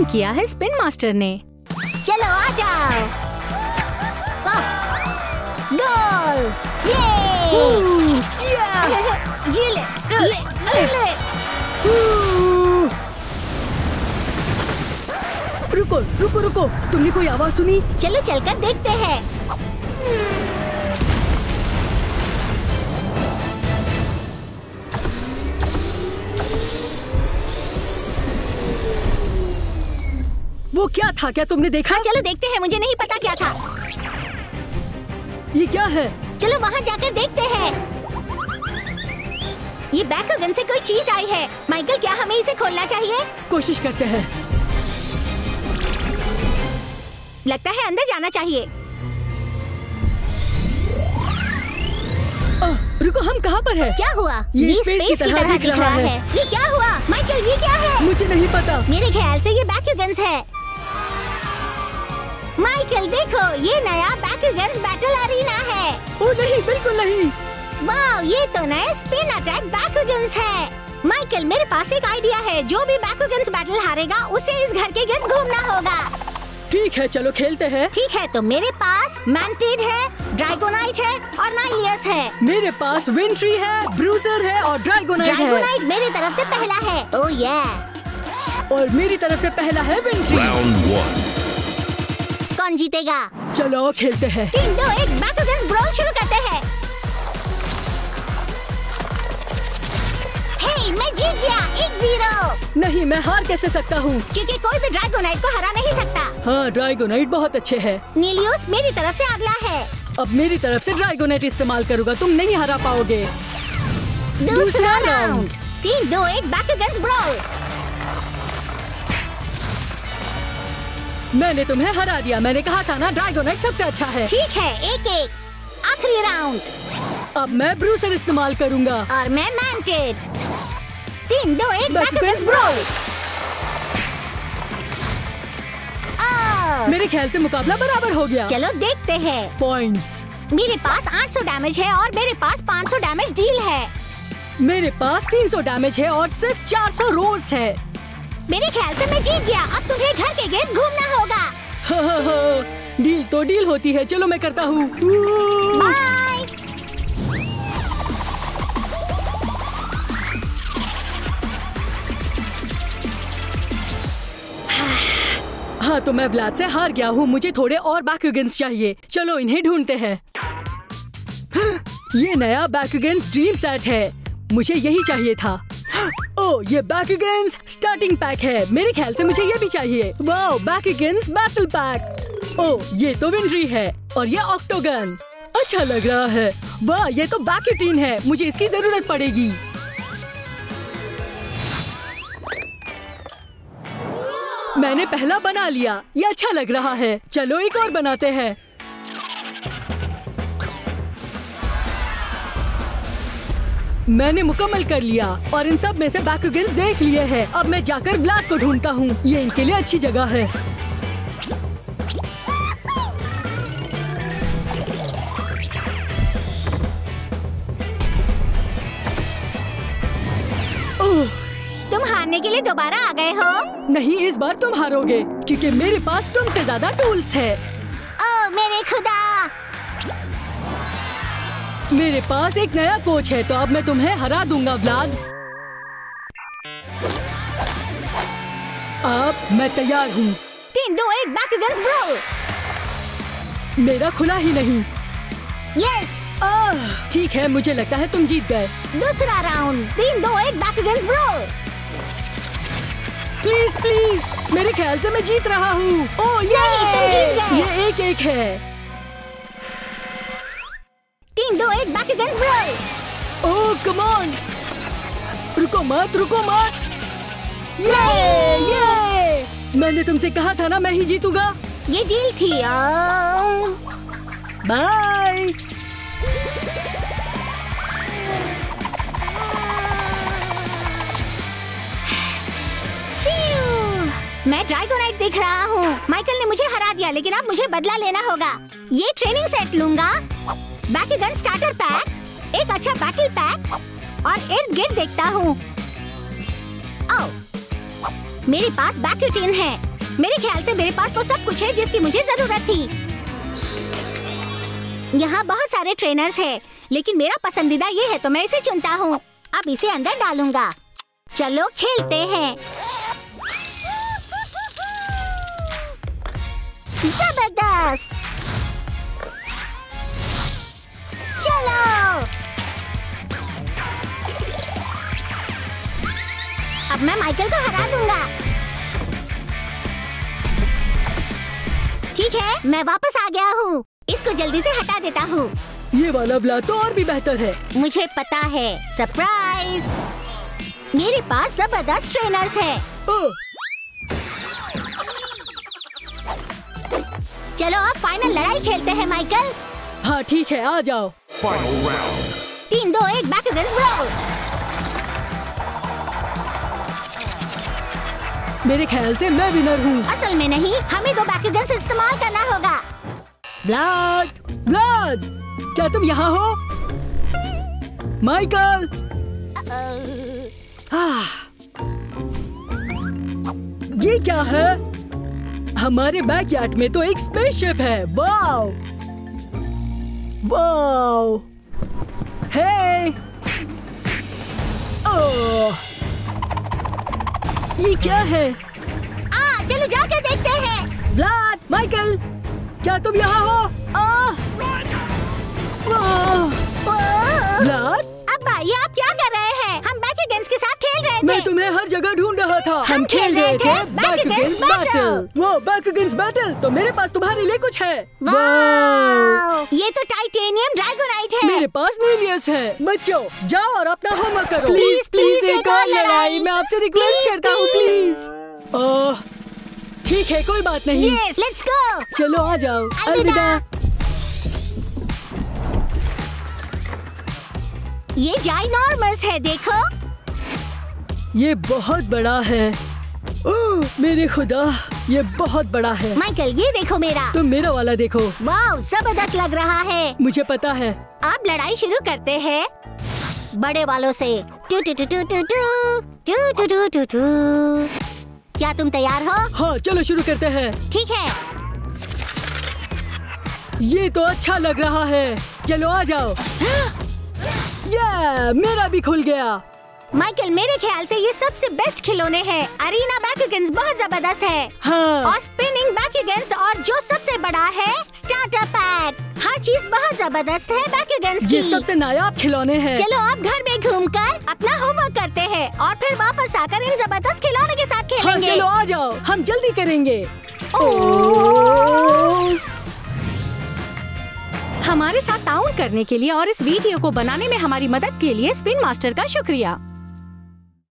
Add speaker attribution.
Speaker 1: काम किया है स्पिन मास्टर ने।
Speaker 2: चलो आ जाओ। गोल! ये ले।
Speaker 1: रुको रुको रुको, तुमने कोई आवाज सुनी?
Speaker 2: चलो चलकर देखते हैं।
Speaker 1: वो क्या था, क्या तुमने देखा?
Speaker 2: हाँ चलो देखते हैं, मुझे नहीं पता क्या था।
Speaker 1: ये क्या है?
Speaker 2: चलो वहाँ जाकर देखते हैं। ये बैकुगन से कोई चीज आई है। माइकल, क्या हमें इसे खोलना चाहिए?
Speaker 1: कोशिश करते हैं।
Speaker 2: लगता है अंदर जाना चाहिए।
Speaker 1: रुको, हम कहाँ पर हैं?
Speaker 2: क्या हुआ?
Speaker 1: ये स्पेस की तरह दिख रहा है।
Speaker 2: ये क्या हुआ? माइकल, ये क्या है?
Speaker 1: मुझे नहीं पता।
Speaker 2: मेरे ख्याल से ये बैकुगन्स है। माइकल देखो, ये नया बैकुगन्स बैटल अरीना है।
Speaker 1: ओ नहीं, बिल्कुल नहीं।
Speaker 2: वाह, ये तो नए स्पिन अटैक बैकुगन्स है। माइकल, मेरे पास एक आइडिया है। जो भी बैकुगन्स बैटल हारेगा उसे इस घर के गिर्द घूमना होगा।
Speaker 1: ठीक है, चलो खेलते हैं।
Speaker 2: ठीक है, तो मेरे पास मैंटिड है, ड्रैगोनाइट है और नाइलियस है।
Speaker 1: मेरे पास विंट्री है, ब्रूजर है और ड्रैगोनाइट है।
Speaker 2: ड्रैगोनाइट मेरी तरफ से पहला है। ओह ये।
Speaker 1: और मेरी तरफ से पहला है विंट्री।
Speaker 3: Round 1.
Speaker 2: कौन जीतेगा?
Speaker 1: चलो खेलते हैं।
Speaker 2: 3, 2, 1 बैकुगन्स ब्रॉल शुरू करते हैं। हे, मैं जीत गया 1-0।
Speaker 1: नहीं, मैं हार कैसे सकता हूँ?
Speaker 2: क्योंकि कोई भी ड्रैगोनाइट को हरा नहीं सकता।
Speaker 1: हाँ, ड्रैगोनाइट बहुत अच्छे हैं।
Speaker 2: नीलियस मेरी तरफ से अगला है।
Speaker 1: अब मेरी तरफ से ड्रैगोनाइट इस्तेमाल करूँगा, तुम नहीं हरा पाओगे।
Speaker 2: दूसरा राउंड। 3, 2, 1 बैकुगन्स ब्रॉल।
Speaker 1: मैंने तुम्हें हरा दिया। मैंने कहा था ना, ड्रैगोनाइट सबसे अच्छा है।
Speaker 2: ठीक है, 1-1 आखिरी राउंड।
Speaker 1: अब मैं ब्रूसर इस्तेमाल करूँगा।
Speaker 2: और मैं मैंटिड। 3, 2, 1 बैकुगन्स ब्रॉल।
Speaker 1: मेरे ख्याल से मुकाबला बराबर हो गया।
Speaker 2: चलो देखते हैं।
Speaker 1: पॉइंट्स।
Speaker 2: मेरे पास 800 डैमेज है और मेरे पास 500 डैमेज डील है।
Speaker 1: मेरे पास 300 डैमेज है और सिर्फ 400 रोल्स है।
Speaker 2: मेरे ख्याल से मैं जीत गया। अब तुम्हें घर के गिर्द घूमना होगा।
Speaker 1: डील तो डील होती है। चलो मैं करता हूँ।
Speaker 2: बाय।
Speaker 1: हाँ, तो मैं व्लाद से हार गया हूँ। मुझे थोड़े और बैकुगन्स चाहिए। चलो इन्हें ढूंढते हैं। ये नया बैकुगन्स ड्रीम सेट है। मुझे यही चाहिए था। ओह, ये बैकुगन्स स्टार्टिंग पैक है। मेरे ख्याल से मुझे ये भी चाहिए। Wow, Bakugans battle pack. Oh, ये तो विंड्री है और ये ऑक्टोगन। अच्छा लग रहा है। वाह, ये तो बैक्यूटीन है। मुझे इसकी जरूरत पड़ेगी। मैंने पहला बना लिया। ये अच्छा लग रहा है। चलो एक और बनाते हैं। मैंने मुकम्मल कर लिया और इन सब में से बैकुगन्स देख लिए हैं। अब मैं जाकर ब्लैक को ढूंढता हूँ। ये इनके लिए अच्छी जगह है।
Speaker 2: तुम हारने के लिए दोबारा आ गए हो?
Speaker 1: नहीं, इस बार तुम हारोगे क्योंकि मेरे पास तुमसे ज्यादा टूल्स है।
Speaker 2: ओह मेरे खुदा!
Speaker 1: मेरे पास एक नया कोच है, तो अब मैं तुम्हें हरा दूंगा व्लाद। अब मैं तैयार हूँ।
Speaker 2: 3, 2, 1 बैकुगन्स ब्रॉल।
Speaker 1: मेरा खुला ही नहीं।
Speaker 2: यस।
Speaker 1: ठीक है, मुझे लगता है तुम जीत गए।
Speaker 2: दूसरा राउंड। 3, 2, 1 बैकुगन्स ब्रॉल।
Speaker 1: प्लीज प्लीज, मेरे ख्याल से मैं जीत रहा हूँ। ओह
Speaker 2: नहीं, तुम जीत गए।
Speaker 1: ये 1-1 है।
Speaker 2: 3, 2, 1 बैकुगन्स ब्रॉल।
Speaker 1: ओह कम ऑन, रुको मत, रुको मत। ये मैंने तुमसे कहा था ना, मैं ही जीतूंगा।
Speaker 2: ये डील थी।
Speaker 1: बाय।
Speaker 2: मैं ड्रैगोनाइट दिख रहा हूँ। माइकल ने मुझे हरा दिया, लेकिन अब मुझे बदला लेना होगा। ये ट्रेनिंग सेट लूंगा, बैकुगन स्टार्टर पैक, एक अच्छा बैटल पैक और इर्द गिर्द देखता हूँ। आओ, मेरे पास बैक्यूटीन है, मेरे ख्याल से मेरे पास वो सब कुछ है जिसकी मुझे जरूरत थी। यहाँ बहुत सारे ट्रेनर्स हैं, लेकिन मेरा पसंदीदा ये है तो मैं इसे चुनता हूँ। अब इसे अंदर डालूंगा। चलो खेलते हैं। जबरदस्त। चलो। अब मैं माइकल को हरा दूंगा। ठीक है, मैं वापस आ गया हूँ। इसको जल्दी से हटा देता हूँ।
Speaker 1: ये वाला ब्लाद तो और भी बेहतर है।
Speaker 2: मुझे पता है। सरप्राइज! मेरे पास जबरदस्त ट्रेनर्स हैं।
Speaker 1: ओह,
Speaker 2: चलो अब फाइनल लड़ाई खेलते हैं माइकल।
Speaker 1: हाँ ठीक है, आ जाओ।
Speaker 2: 3-2-1 बैक अगेंस्ट ब्रो।
Speaker 1: मेरे ख्याल से मैं विनर हूँ।
Speaker 2: असल में नहीं, हमें 2 बैक अगेंस्ट इस्तेमाल करना होगा।
Speaker 1: ब्लाड, ब्लाड, क्या तुम यहाँ हो? माइकल। ये क्या है? हमारे बैकयार्ड में तो एक स्पेसशिप है। वाओ, वाओ, हे, ओह, ये क्या है?
Speaker 2: चलो जाकर देखते हैं।
Speaker 1: ब्लाड, माइकल, क्या तुम यहाँ हो? ब्लाड,
Speaker 2: अब भाई आप क्या कर रहे हैं? हम बैक अगेंस्ट के साथ खेल रहे थे।
Speaker 1: मैं तुम्हें हर जगह ढूंढ रहा था।
Speaker 2: हम खेल रहे थे बैक अगेंस्ट बैटल।
Speaker 1: वो बैक अगेंस्ट बैटल तो मेरे पास तुम्हारे लिए कुछ है।
Speaker 2: वाव! ये तो टाइटेनियम ड्रैगोनाइट है।
Speaker 1: मेरे पास नीलियस है। बच्चों, जाओ और अपना होमवर्क करो।
Speaker 2: प्लीज, प्लीज, एक और लड़ाई।
Speaker 1: मैं आपसे रिक्वेस्ट
Speaker 2: प्लीज,
Speaker 1: करता हूँ, प्लीज। ठीक है, कोई बात नहीं।
Speaker 2: Let's go.
Speaker 1: चलो आ जाओ।
Speaker 2: अलविदा। ये जाइनॉर्मस है, देखो।
Speaker 1: ये बहुत बड़ा है। ओह, मेरे खुदा, ये बहुत बड़ा है।
Speaker 2: माइकल, ये देखो मेरा।
Speaker 1: तुम मेरा वाला देखो।
Speaker 2: वाव, जबरदस्त लग रहा है।
Speaker 1: मुझे पता है।
Speaker 2: अब लड़ाई शुरू करते हैं बड़े वालों से। टू टू टू टू टू टू टू टू टू टू टू। क्या तुम तैयार हो?
Speaker 1: हाँ, चलो शुरू करते हैं।
Speaker 2: ठीक है।
Speaker 1: ये तो अच्छा लग रहा है। चलो आ जाओ। ये मेरा भी खुल गया।
Speaker 2: माइकल, मेरे ख्याल से ये सबसे बेस्ट खिलौने हैं। अरीना बैक अगेंस्ट बहुत जबरदस्त है।
Speaker 1: हाँ।
Speaker 2: और स्पिनिंग बैक अगेंस्ट, और जो सबसे बड़ा है स्टार्टर पैक। हर चीज बहुत जबरदस्त है बैक अगेंस्ट की।
Speaker 1: ये सबसे नायाब खिलौने हैं।
Speaker 2: चलो अब घर में घूमकर अपना होमवर्क करते हैं और फिर वापस आकर इन जबरदस्त खिलौने के साथ खेलेंगे।
Speaker 1: हाँ, चलो आ जाओ, हम जल्दी करेंगे। हमारे साथ ताउन करने के लिए और इस वीडियो को बनाने में हमारी मदद के लिए स्पिन मास्टर का शुक्रिया।